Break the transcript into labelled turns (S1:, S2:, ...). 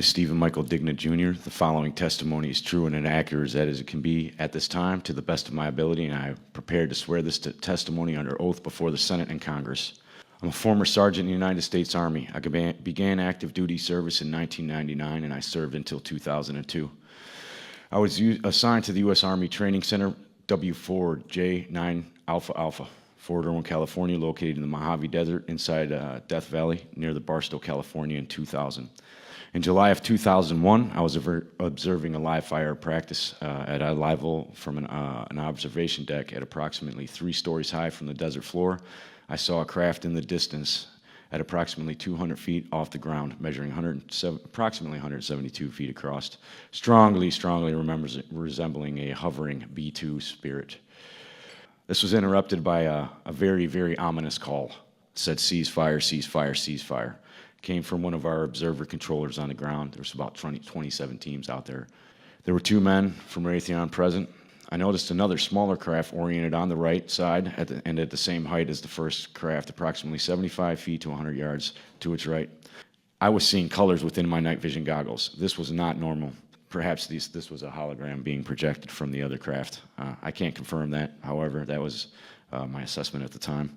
S1: is Stephen Michael Digna Jr. The following testimony is true and inaccurate as it can be at this time, to the best of my ability, and I am prepared to swear this testimony under oath before the Senate and Congress. I'm a former sergeant in the United States Army. I began active duty service in 1999, and I served until 2002. I was assigned to the U.S. Army Training Center, W4J9 Alpha Alpha, Fort Irwin, California, located in the Mojave Desert inside Death Valley near the Barstow, California in 2000. In July of 2001, I was observing a live fire practice at a level from an observation deck at approximately 3 stories high from the desert floor. I saw a craft in the distance at approximately 200 feet off the ground, measuring approximately 172 feet across, strongly resembling a hovering B-2 Spirit. This was interrupted by a very, very ominous call. It said, "Ceasefire, ceasefire, ceasefire." It came from one of our observer controllers on the ground. There was about 27 teams out there. There were 2 men from Raytheon present. I noticed another smaller craft oriented on the right side and at the same height as the first craft, approximately 75 feet to 100 yards to its right. I was seeing colors within my night vision goggles. This was not normal. Perhaps this was a hologram being projected from the other craft. I can't confirm that. However, that was my assessment at the time.